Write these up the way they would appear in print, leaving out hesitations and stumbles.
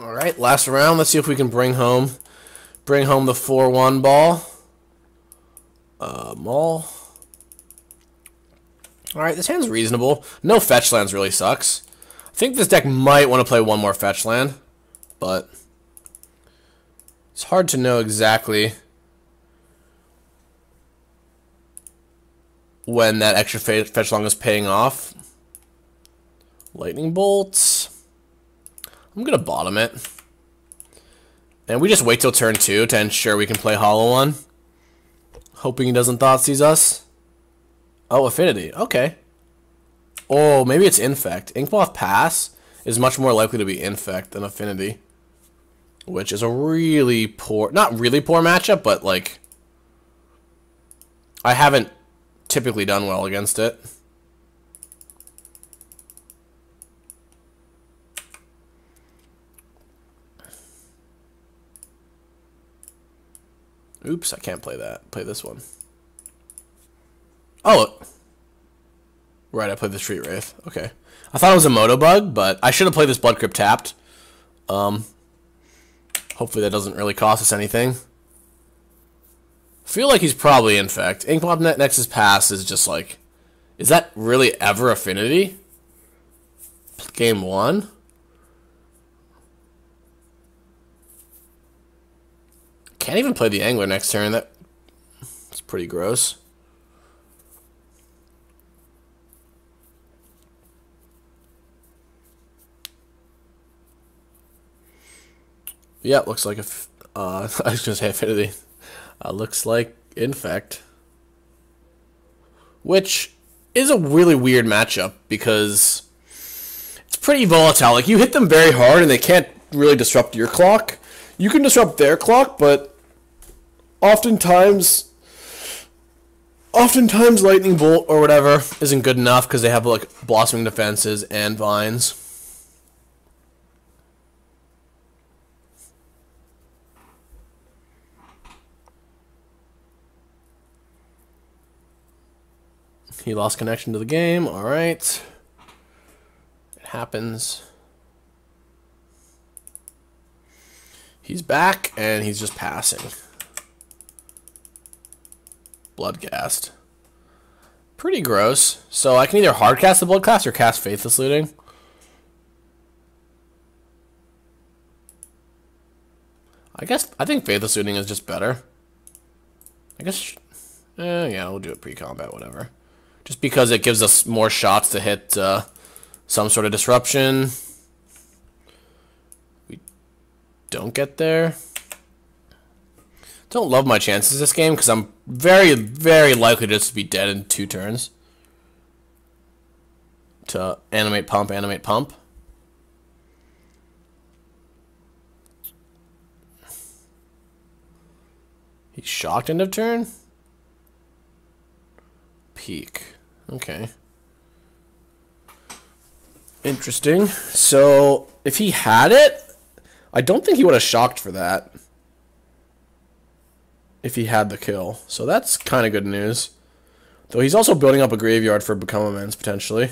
All right, last round. Let's see if we can bring home the 4-1 ball. Maul. All right, this hand's reasonable. No fetch lands really sucks. I think this deck might want to play one more fetch land, but it's hard to know exactly when that extra fetch land is paying off. Lightning bolts. I'm gonna bottom it, and we just wait till turn 2 to ensure we can play Hollow One. Hoping he doesn't Thoughtseize us. Oh, Affinity. Okay. Oh, maybe it's Infect. Inkmoth Pass is much more likely to be Infect than Affinity, which is a really poor, not really poor matchup, but like I haven't typically done well against it. Oops, I can't play that. Play this one. Oh! Right, I played the Street Wraith. Okay. I thought it was a Moto bug, but I should have played this Blood Crypt tapped. Hopefully that doesn't really cost us anything. Feel like he's probably Infect. Inkmoth Nexus Pass is just like... Is that really ever Affinity? Game 1? Can't even play the Angler next turn. That's pretty gross. Yeah, looks like I was gonna say Affinity. Looks like Infect, which is a really weird matchup because it's pretty volatile. Like you hit them very hard and they can't really disrupt your clock. You can disrupt their clock, but oftentimes Lightning Bolt or whatever isn't good enough because they have like Blossoming Defenses and Vines. He lost connection to the game. All right. It happens. He's back, and he's just passing. Bloodcast. Pretty gross. So I can either hardcast the Bloodcast or cast Faithless Looting. I think Faithless Looting is just better. I guess... yeah, we'll do it pre-combat, whatever. Just because it gives us more shots to hit some sort of disruption. We don't get there. Don't love my chances this game because I'm very, very likely just to be dead in 2 turns. To animate, pump, animate, pump. He's shocked end of turn? Peak. Okay. Interesting. So, if he had it, I don't think he would have shocked for that. If he had the kill. So that's kind of good news. Though he's also building up a graveyard for Become Amends, potentially.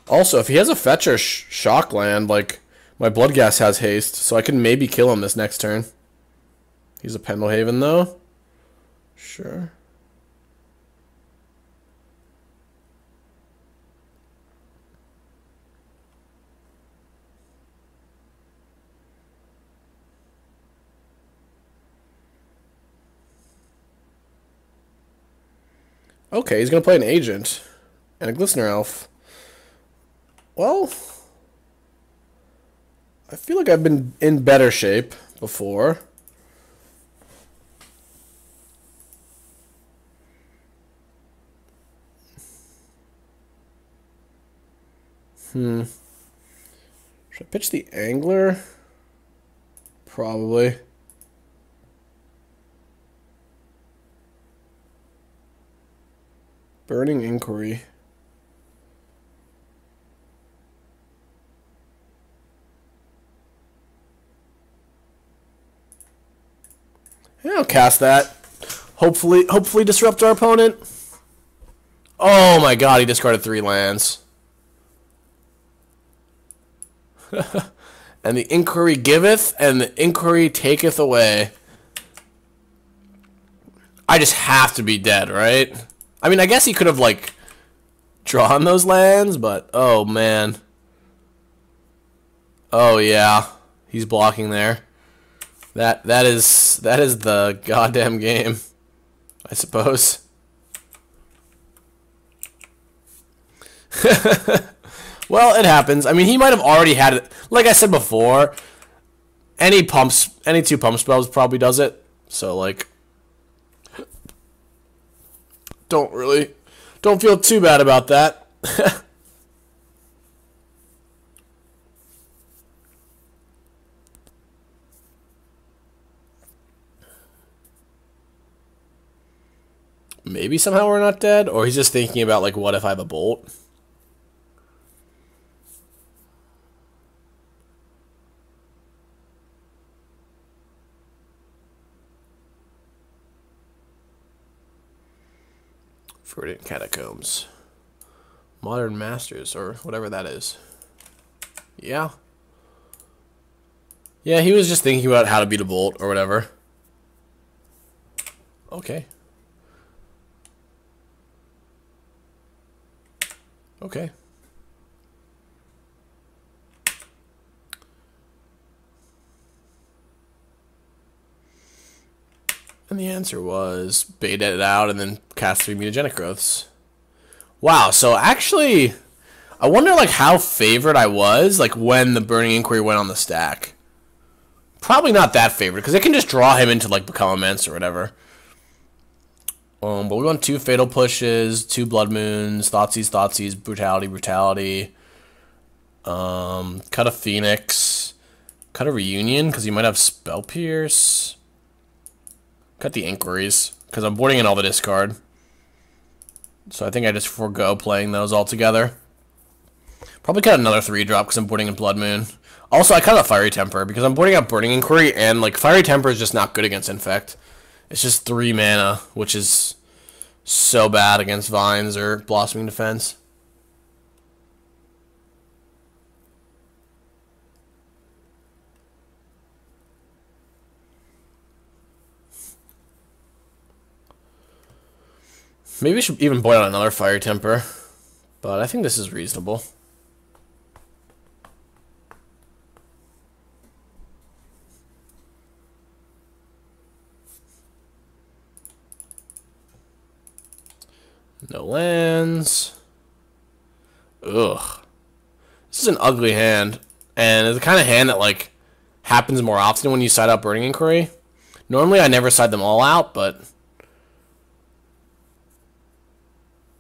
Also, if he has a fetch or shock land, like, my Bloodghast has haste, so I can maybe kill him this next turn. He's a Pendelhaven, though. Sure. Okay, he's going to play an Agent and a Glistener Elf. Well, I feel like I've been in better shape before. Should I pitch the Angler? Probably. Burning Inquiry. Yeah, I'll cast that. Hopefully disrupt our opponent. Oh my god, he discarded 3 lands. And the inquiry giveth, and the inquiry taketh away. I just have to be dead, right? I mean, I guess he could have, like, drawn those lands, but, oh, man. Oh, yeah. He's blocking there. That is the goddamn game, I suppose. Well, it happens. I mean, he might have already had it. Like I said before, any two pump spells probably does it. So, like, don't feel too bad about that. Maybe somehow we're not dead, or he's just thinking about, like, what if I have a bolt? Verdant Catacombs. Modern Masters, or whatever that is. Yeah. Yeah, he was just thinking about how to beat a bolt, or whatever. Okay. Okay. And the answer was bait it out and then cast 3 mutagenic growths. Wow, so actually, I wonder like how favored I was like when the Burning Inquiry went on the stack. Probably not that favored, because it can just draw him into like Become Immense or whatever. But we want 2 Fatal Pushes, 2 Blood Moons, Thoughtseize, Brutality. Cut a Phoenix. Cut a Reunion, because he might have Spell Pierce. Cut the Inquiries, because I'm boarding in all the discard. So I think I just forego playing those altogether. Probably cut another 3-drop, because I'm boarding in Blood Moon. Also, I cut a Fiery Temper, because I'm boarding out Burning Inquiry, and like Fiery Temper is just not good against Infect. It's just 3 mana, which is so bad against Vines or Blossoming Defense. Maybe we should even boil out another Fiery Temper, but I think this is reasonable. No lands. Ugh. This is an ugly hand. And it's the kind of hand that, like, happens more often when you side out Burning Inquiry. Normally, I never side them all out, but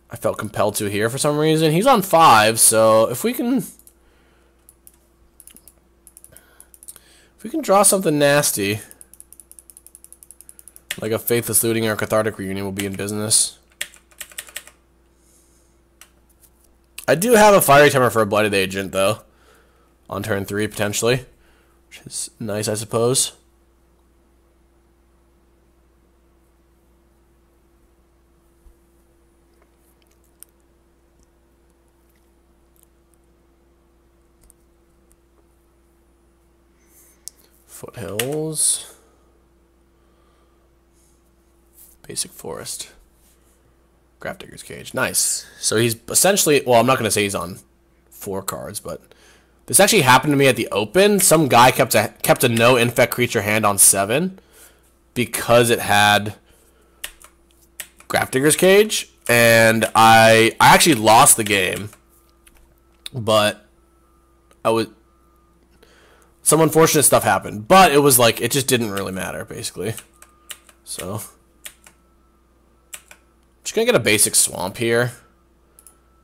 I felt compelled to here for some reason. He's on 5, so if we can draw something nasty, like a Faithless Looting or a Cathartic Reunion, will be in business. I do have a Fiery Temper for a Blighted Agent, though, on turn 3, potentially, which is nice, I suppose. Foothills. Basic Forest. Grafdigger's Cage. Nice. So he's essentially... Well, I'm not going to say he's on 4 cards, but... This actually happened to me at the Open. Some guy kept a no Infect creature hand on 7 because it had Grafdigger's Cage, and I actually lost the game, but some unfortunate stuff happened, but it was like, it just didn't really matter, basically. So... Just gonna get a basic Swamp here,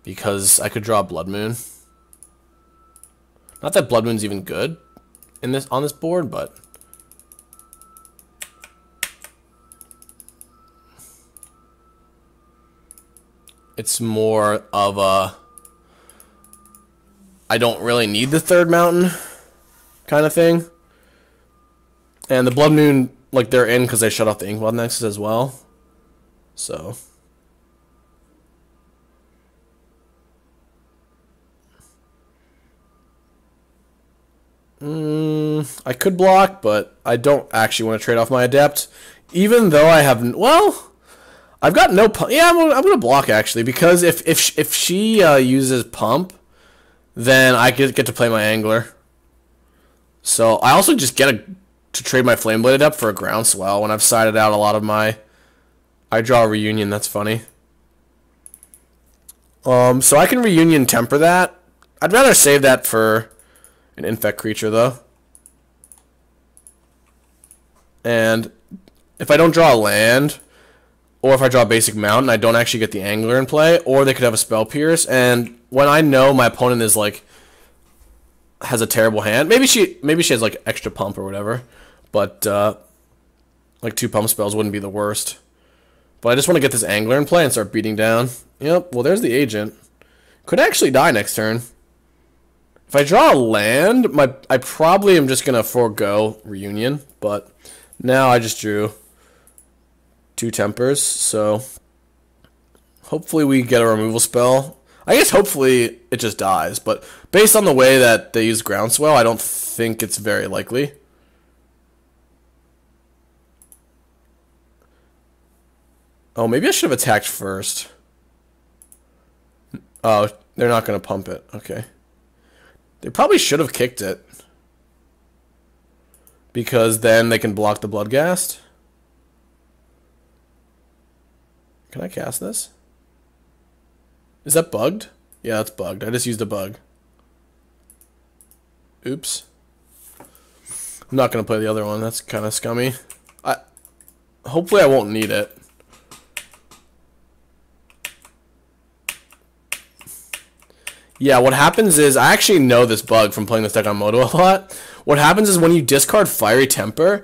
because I could draw Blood Moon. Not that Blood Moon's even good on this board, but it's more of a I don't really need the 3rd mountain kind of thing. And the Blood Moon, like, they're in because they shut off the Inkwell Nexus as well. So... I could block, but I don't actually want to trade off my Adept. Even though I have... Well, I've got no... Yeah, I'm going to block, actually, because if she uses Pump, then I get to play my Angler. So I also just get to trade my Flameblade Adept for a Groundswell when I've sided out a lot of my... I draw a Reunion, that's funny. So I can Reunion Temper that. I'd rather save that for an Infect creature, though. And if I don't draw a land, or if I draw a basic mountain, I don't actually get the Angler in play, or they could have a Spell Pierce, and when I know my opponent is like has a terrible hand, maybe she has like extra pump or whatever, but like 2 pump spells wouldn't be the worst. But I just want to get this Angler in play and start beating down. Yep, well there's the Agent. Could actually die next turn. If I draw a land, I probably am just gonna forego Reunion, but now I just drew 2 Tempers, so hopefully we get a removal spell. I guess hopefully it just dies, but based on the way that they use Groundswell, I don't think it's very likely. Oh, maybe I should have attacked first. Oh, they're not going to pump it. Okay. They probably should have kicked it, because then they can block the Bloodghast. Can I cast this? Is that bugged? Yeah, that's bugged. I just used a bug. Oops. I'm not going to play the other one. That's kind of scummy. Hopefully I won't need it. Yeah, what happens is, I actually know this bug from playing this deck on Moto a lot. What happens is when you discard Fiery Temper,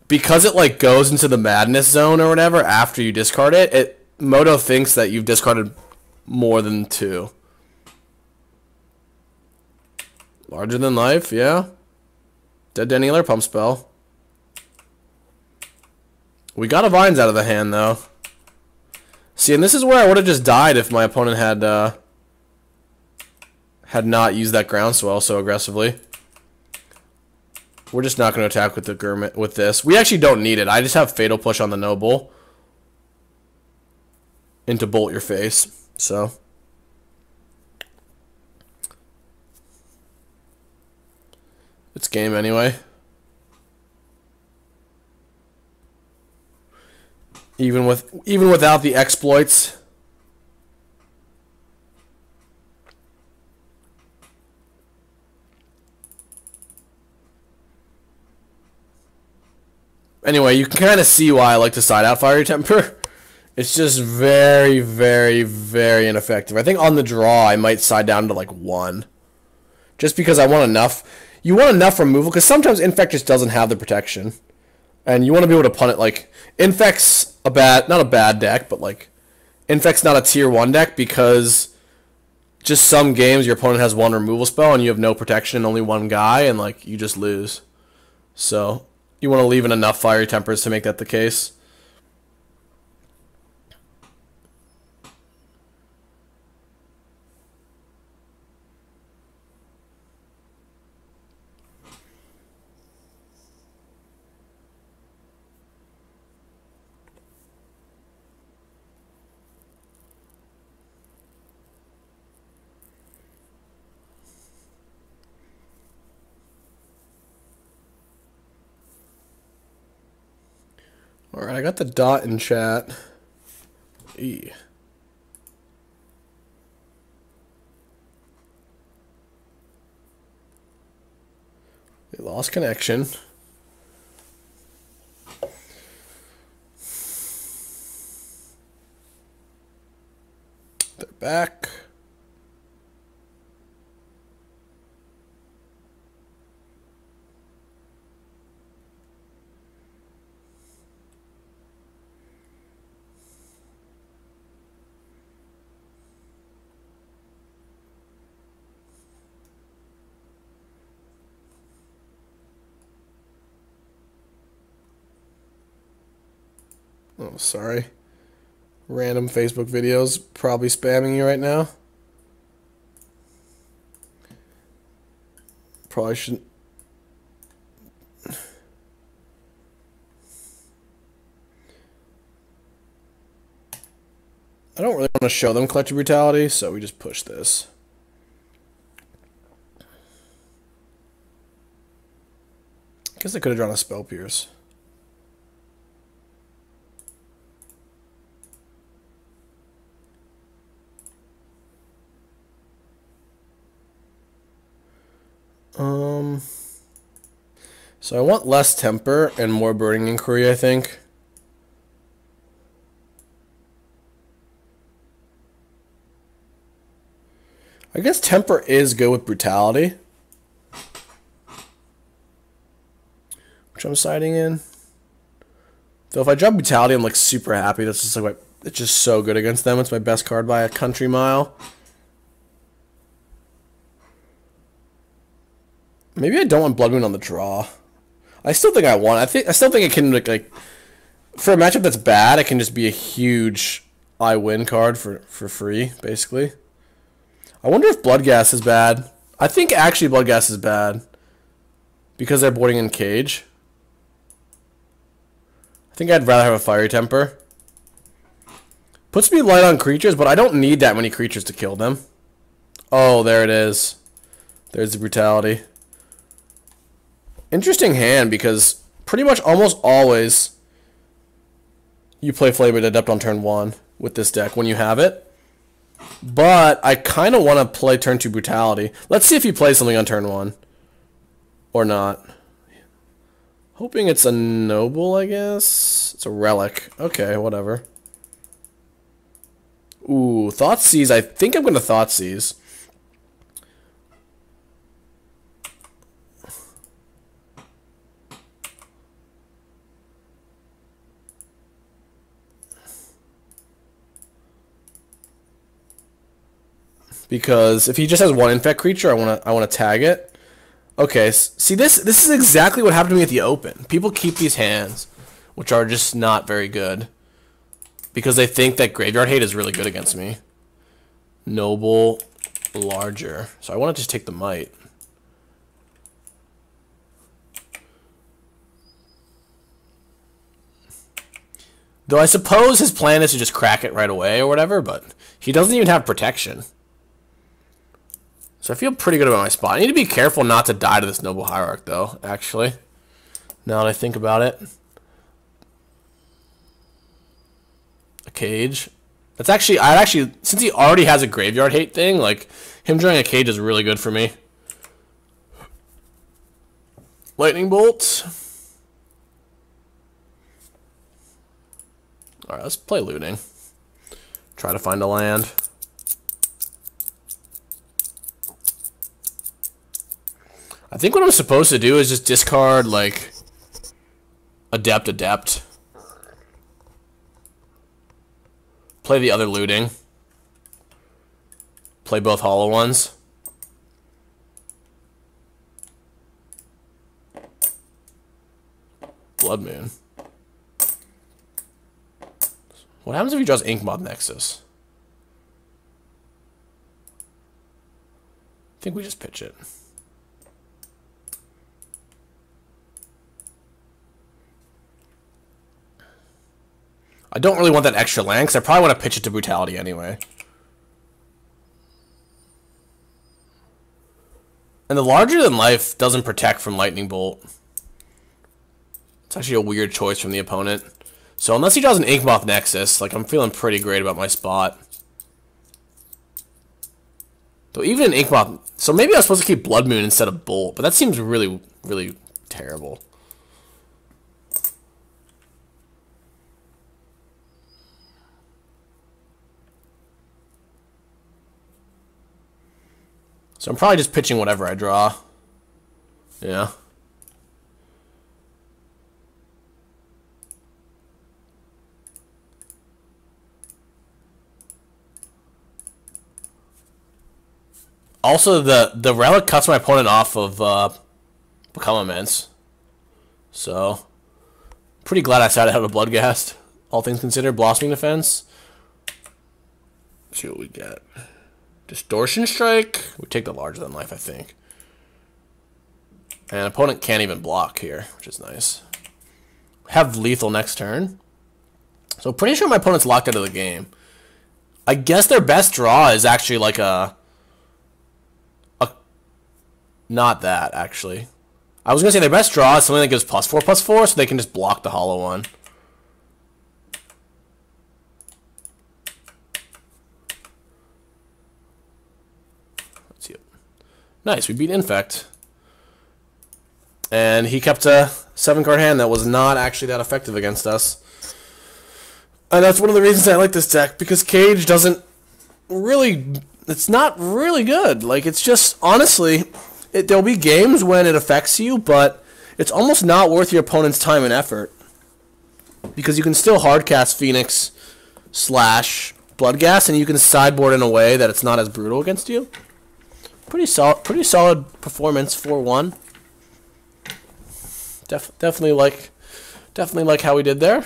because it like goes into the Madness Zone or whatever after you discard it, Moto thinks that you've discarded more than 2. Larger than life, yeah. Dead Denieler, pump spell. We got a Vines out of the hand, though. See, and this is where I would have just died if my opponent had not used that Groundswell so aggressively. We're just not going to attack with the Gurmit with this. We actually don't need it. I just have Fatal Push on the Noble into Bolt Your Face. So it's game anyway. Even without the exploits. Anyway, you can kind of see why I like to side out Fiery Temper. It's just very, very, very ineffective. I think on the draw, I might side down to like 1. Just because I want enough. You want enough removal, because sometimes Infect just doesn't have the protection. And you want to be able to punt it, like, Infect's not a bad deck, but like, Infect's not a tier 1 deck, because just some games your opponent has 1 removal spell, and you have no protection, only 1 guy, and like, you just lose. So you want to leave in enough Fiery Tempers to make that the case. Alright, I got the dot in chat. E. They lost connection. They're back. Oh, sorry. Random Facebook videos probably spamming you right now. Probably shouldn't. I don't really want to show them Collective Brutality, so we just push this. I guess I could have drawn a Spell Pierce. So I want less Temper and more Burning Inquiry, I think. I guess Temper is good with Brutality, which I'm siding in. So if I drop Brutality, I'm like super happy. That's just like it's just so good against them. It's my best card by a country mile. Maybe I don't want Blood Moon on the draw. I still think I want. I still think it can like for a matchup that's bad, it can just be a huge I win card for free, basically. I wonder if Bloodghast is bad. I think actually Bloodghast is bad because they're boarding in Cage. I think I'd rather have a Fiery Temper. Puts me light on creatures, but I don't need that many creatures to kill them. Oh, there it is. There's the Brutality. Interesting hand because pretty much almost always you play Flavor Adept on turn 1 with this deck when you have it. But I kind of want to play turn 2 Brutality. Let's see if he plays something on turn 1 or not. Hoping it's a Noble, I guess. It's a Relic. Okay, whatever. Ooh, Thoughtseize. I think I'm going to Thoughtseize. Because if he just has one Infect creature, I want to tag it. Okay, see this is exactly what happened to me at the Open. People keep these hands, which are just not very good, because they think that Graveyard Hate is really good against me. Noble, larger. So I want to just take the Might. Though I suppose his plan is to just crack it right away or whatever, but he doesn't even have protection. So I feel pretty good about my spot. I need to be careful not to die to this Noble Hierarch, though, actually. Now that I think about it. A Cage. That's actually, since he already has a Graveyard Hate thing, like, him drawing a Cage is really good for me. Lightning Bolt. Alright, let's play Looting. Try to find a land. I think what I'm supposed to do is just discard, like, Adept. Play the other Looting. Play both Hollow ones. Blood Moon. What happens if he draws Inkmoth Nexus? I think we just pitch it. I don't really want that extra land, because I probably want to pitch it to Brutality anyway. And the larger than life doesn't protect from Lightning Bolt. It's actually a weird choice from the opponent. So unless he draws an Inkmoth Nexus, like, I'm feeling pretty great about my spot. Though even an Inkmoth... So maybe I was supposed to keep Blood Moon instead of Bolt, but that seems really, really terrible. So I'm probably just pitching whatever I draw. Yeah. Also, the Relic cuts my opponent off of Become Immense. So, pretty glad I sat out of Bloodghast. All things considered, Blossoming Defense. Let's see what we get. Distortion Strike. We take the larger than life, I think. And opponent can't even block here, which is nice. Have lethal next turn. So pretty sure my opponent's locked out of the game. I guess their best draw is actually like a not that, actually. I was going to say their best draw is something that gives +4/+4, so they can just block the hollow one. Let's see it. Nice, we beat Infect. And he kept a 7-card hand that was not actually that effective against us. And that's one of the reasons I like this deck, because Cage doesn't really... It's not really good. Like, it's just, honestly... There'll be games when it affects you, but it's almost not worth your opponent's time and effort. Because you can still hardcast Phoenix / Bloodghast, and you can sideboard in a way that it's not as brutal against you. Pretty solid performance, 4-1. Definitely like how we did there.